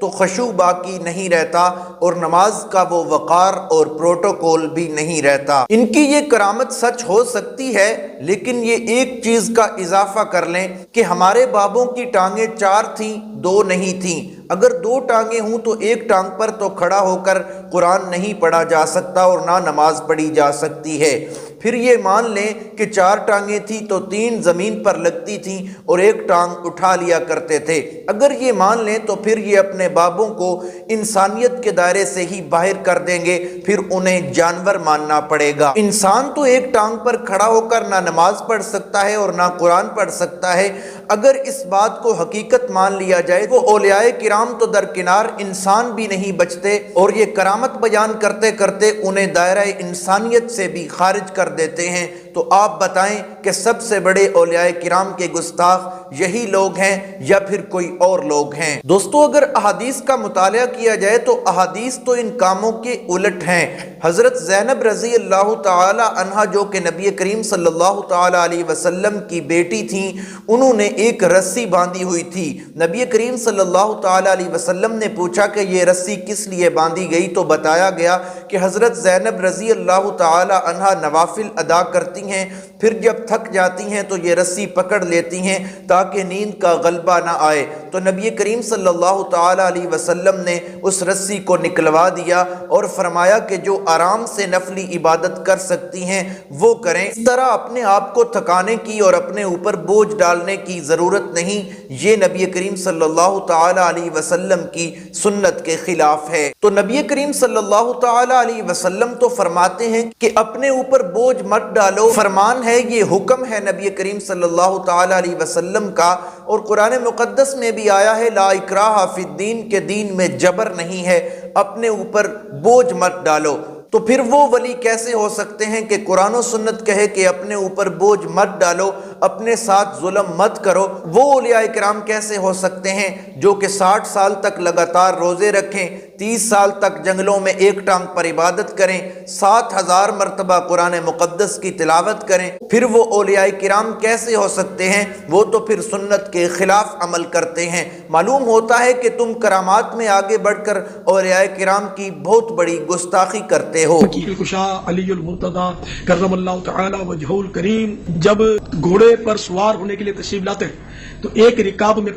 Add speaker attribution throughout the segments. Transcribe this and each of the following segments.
Speaker 1: تو خشوع باقی نہیں رہتا اور نماز کا وہ وقار اور پروٹوکول بھی نہیں رہتا۔ ان کی یہ کرامت سچ ہو سکتی ہے، لیکن یہ ایک چیز کا اضافہ کر لیں کہ ہمارے بابوں کی ٹانگیں 4 تھیں، 2 نہیں تھیں۔ اگر 2 ٹانگیں ہوں تو ایک ٹانگ پر تو کھڑا ہو کر قرآن نہیں پڑھا جا سکتا اور نہ نماز پڑھی جا سکتی ہے۔ پھر یہ مان لیں کہ 4 ٹانگیں تھیں تو 3 زمین پر لگتی تھیں اور ایک ٹانگ اٹھا لیا کرتے تھے۔ اگر یہ مان لیں تو پھر یہ اپنے بابوں کو انسانیت کے دائرے سے ہی باہر کر دیں گے، پھر انہیں جانور ماننا پڑے گا۔ انسان تو ایک ٹانگ پر کھڑا ہو کر نہ نماز پڑھ سکتا ہے اور نہ قرآن پڑھ سکتا ہے۔ اگر اس بات کو حقیقت مان لیا جائے وہ اولیاء کرام تو درکنار انسان بھی نہیں بچتے، اور یہ کرامت بیان کرتے کرتے انہیں دائرہ انسانیت سے بھی خارج کر دیتے ہیں۔ تو آپ بتائیں کہ سب سے بڑے اولیاء کرام کے گستاخ یہی لوگ ہیں یا پھر کوئی اور لوگ ہیں؟ دوستو، اگر احادیث کا مطالعہ کیا جائے تو احادیث تو ان کاموں کے الٹ ہیں۔ حضرت زینب رضی اللہ تعالی عنہا جو کہ نبی کریم صلی اللہ تعالی علیہ وسلم کی بیٹی تھیں، انہوں نے ایک رسی باندھی ہوئی تھی۔ نبی کریم صلی اللہ تعالی علیہ وسلم نے پوچھا کہ یہ رسی کس لیے باندھی گئی، تو بتایا گیا کہ حضرت زینب رضی اللہ تعالی عنہا نوافل ادا کرتی ہیں، پھر جب تھک جاتی ہیں تو یہ رسی پکڑ لیتی ہیں تاکہ نیند کا غلبہ نہ آئے۔ تو نبی کریم صلی اللہ تعالی علیہ وسلم نے اس رسی کو نکلوا دیا اور فرمایا کہ جو آرام سے نفلی عبادت کر سکتی ہیں وہ کریں، اس طرح اپنے آپ کو تھکانے کی اور اپنے اوپر بوجھ ڈالنے کی ضرورت نہیں۔ یہ نبی کریم صلی اللہ تعالی علیہ وسلم کی سنت کے خلاف ہے۔ تو نبی کریم صلی اللہ تعالی علیہ وسلم تو فرماتے ہیں کہ اپنے اوپر بوجھ مت ڈالو، فرمان ہے، یہ حکم ہے نبی کریم صلی اللہ تعالی علیہ وسلم کا، اور قرآن مقدس میں بھی آیا ہے لا اکراہ فی الدین، کے دین میں جبر نہیں ہے، اپنے اوپر بوجھ مت ڈالو۔ تو پھر وہ ولی کیسے ہو سکتے ہیں کہ قرآن و سنت کہے کہ اپنے اوپر بوجھ مت ڈالو، اپنے ساتھ ظلم مت کرو؟ وہ اولیاء کرام کیسے ہو سکتے ہیں جو کہ 60 سال تک لگاتار روزے رکھیں، 30 سال تک جنگلوں میں ایک ٹانگ پر عبادت کریں، 7000 مرتبہ قرآن مقدس کی تلاوت کریں؟ پھر وہ اولیاء کرام کیسے ہو سکتے ہیں؟ وہ تو پھر سنت کے خلاف عمل کرتے ہیں۔ معلوم ہوتا ہے کہ تم کرامات میں آگے بڑھ کر اولیاء کرام کی بہت بڑی گستاخی کرتے ہو۔
Speaker 2: فقیر کشا علی المرتضی کرم اللہ تعالی وجہہ الکریم جب گھوڑے پر سوار ہونے کے لیے تشریف لاتے ہیں تو ایک رکاب میں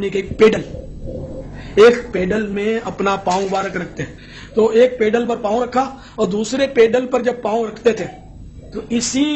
Speaker 2: نہیں کہ ایک پیڈل میں اپنا پاؤں مبارک رکھتے ہیں، تو ایک پیڈل پر پاؤں رکھا اور دوسرے پیڈل پر جب پاؤں رکھتے تھے تو اسی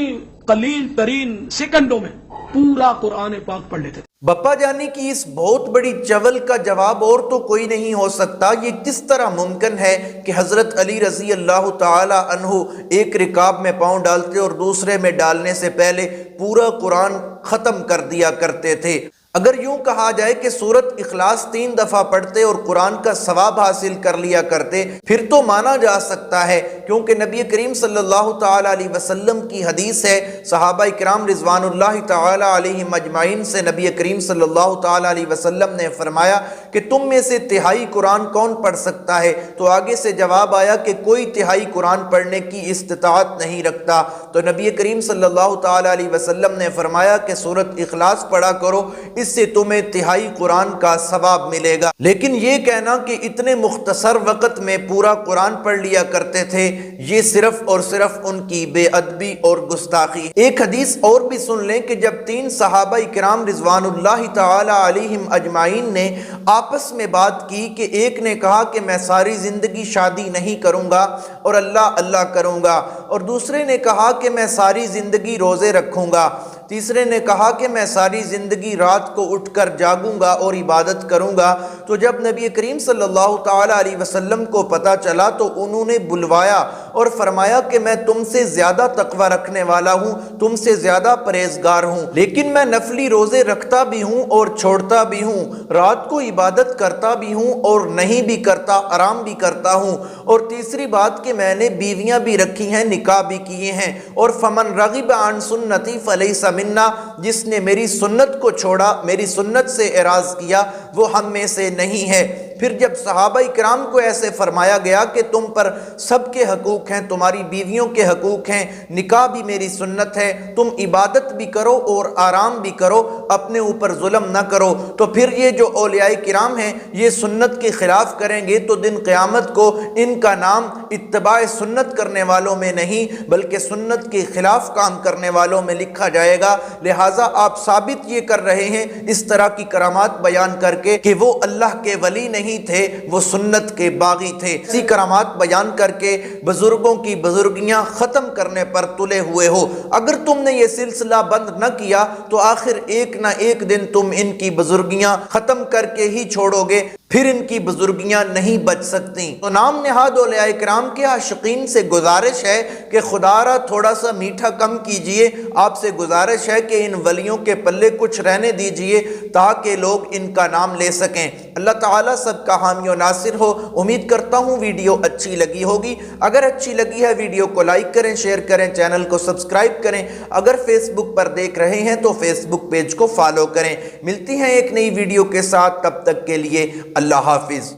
Speaker 2: قلیل ترین سیکنڈوں میں پورا قرآن پاک پڑھ لیتے تھے۔
Speaker 1: بپا جانی کی اس بہت بڑی چول کا جواب اور تو کوئی نہیں ہو سکتا۔ یہ کس طرح ممکن ہے کہ حضرت علی رضی اللہ تعالی عنہ ایک رکاب میں پاؤں ڈالتے اور دوسرے میں ڈالنے سے پہلے پورا قرآن ختم کر دیا کرتے تھے؟ اگر یوں کہا جائے کہ سورت اخلاص 3 دفعہ پڑھتے اور قرآن کا ثواب حاصل کر لیا کرتے پھر تو مانا جا سکتا ہے، کیونکہ نبی کریم صلی اللہ تعالی علیہ وسلم کی حدیث ہے، صحابہ کرام رضوان اللہ تعالی علیہم اجمعین سے نبی کریم صلی اللہ تعالی علیہ وسلم نے فرمایا کہ تم میں سے تہائی قرآن کون پڑھ سکتا ہے؟ تو آگے سے جواب آیا کہ کوئی تہائی قرآن پڑھنے کی استطاعت نہیں رکھتا۔ تو نبی کریم صلی اللہ تعالی علیہ وسلم نے فرمایا کہ سورت اخلاص پڑھا کرو، اس سے تمہیں تہائی قرآن کا ثواب ملے گا۔ لیکن یہ کہنا کہ اتنے مختصر وقت میں پورا قرآن پڑھ لیا کرتے تھے، یہ صرف اور صرف ان کی بے ادبی اور گستاخی۔ ایک حدیث اور بھی سن لیں کہ جب 3 صحابہ کرام رضوان اللہ تعالی علیہم اجمعین نے آپس میں بات کی کہ ایک نے کہا کہ میں ساری زندگی شادی نہیں کروں گا اور اللہ اللہ کروں گا، اور دوسرے نے کہا کہ میں ساری زندگی روزے رکھوں گا، تیسرے نے کہا کہ میں ساری زندگی رات کو اٹھ کر جاگوں گا اور عبادت کروں گا، تو جب نبی کریم صلی اللہ تعالی علیہ وسلم کو پتہ چلا تو انہوں نے بلوایا اور فرمایا کہ میں تم سے زیادہ تقوی رکھنے والا ہوں، تم سے زیادہ پرہیزگار ہوں، لیکن میں نفلی روزے رکھتا بھی ہوں اور چھوڑتا بھی ہوں، رات کو عبادت کرتا بھی ہوں اور نہیں بھی کرتا، آرام بھی کرتا ہوں، اور تیسری بات کہ میں نے بیویاں بھی رکھی ہیں، نکاح بھی کیے ہیں، اور فمن رغب عن سنتی فلیس منا، جس نے میری سنت کو چھوڑا، میری سنت سے اعراض کیا، وہ ہم میں سے نہیں ہے۔ پھر جب صحابہ کرام کو ایسے فرمایا گیا کہ تم پر سب کے حقوق ہیں، تمہاری بیویوں کے حقوق ہیں، نکاح بھی میری سنت ہے، تم عبادت بھی کرو اور آرام بھی کرو، اپنے اوپر ظلم نہ کرو، تو پھر یہ جو اولیاء کرام ہیں یہ سنت کے خلاف کریں گے تو دن قیامت کو ان کا نام اتباع سنت کرنے والوں میں نہیں بلکہ سنت کے خلاف کام کرنے والوں میں لکھا جائے گا۔ لہٰذا آپ ثابت یہ کر رہے ہیں اس طرح کی کرامات بیان کر کے کہ وہ اللہ کے ولی نہیں تھے، وہ سنت کے باغی تھے۔ اسی کرامات بیان کر کے بزرگوں کی بزرگیاں ختم کرنے پر تلے ہوئے ہو۔ اگر تم نے یہ سلسلہ بند نہ کیا تو آخر ایک نہ ایک دن تم ان کی بزرگیاں ختم کر کے ہی چھوڑو گے، پھر ان کی بزرگیاں نہیں بچ سکتی۔ تو نام نہاد اولیاء کرام کے عاشقین سے گزارش ہے کہ خدا را تھوڑا سا میٹھا کم کیجئے، آپ سے گزارش ہے کہ ان ولیوں کے پلے کچھ رہنے دیجئے تاکہ لوگ ان کا نام لے سکیں۔ اللہ تعالیٰ سب کا حامی و ناصر ہو۔ امید کرتا ہوں ویڈیو اچھی لگی ہوگی۔ اگر اچھی لگی ہے ویڈیو کو لائک کریں، شیئر کریں، چینل کو سبسکرائب کریں۔ اگر فیس بک پر دیکھ رہے ہیں تو فیس بک پیج کو فالو کریں۔ ملتی ہیں ایک نئی ویڈیو کے ساتھ، تب تک کے لیے اللہ حافظ۔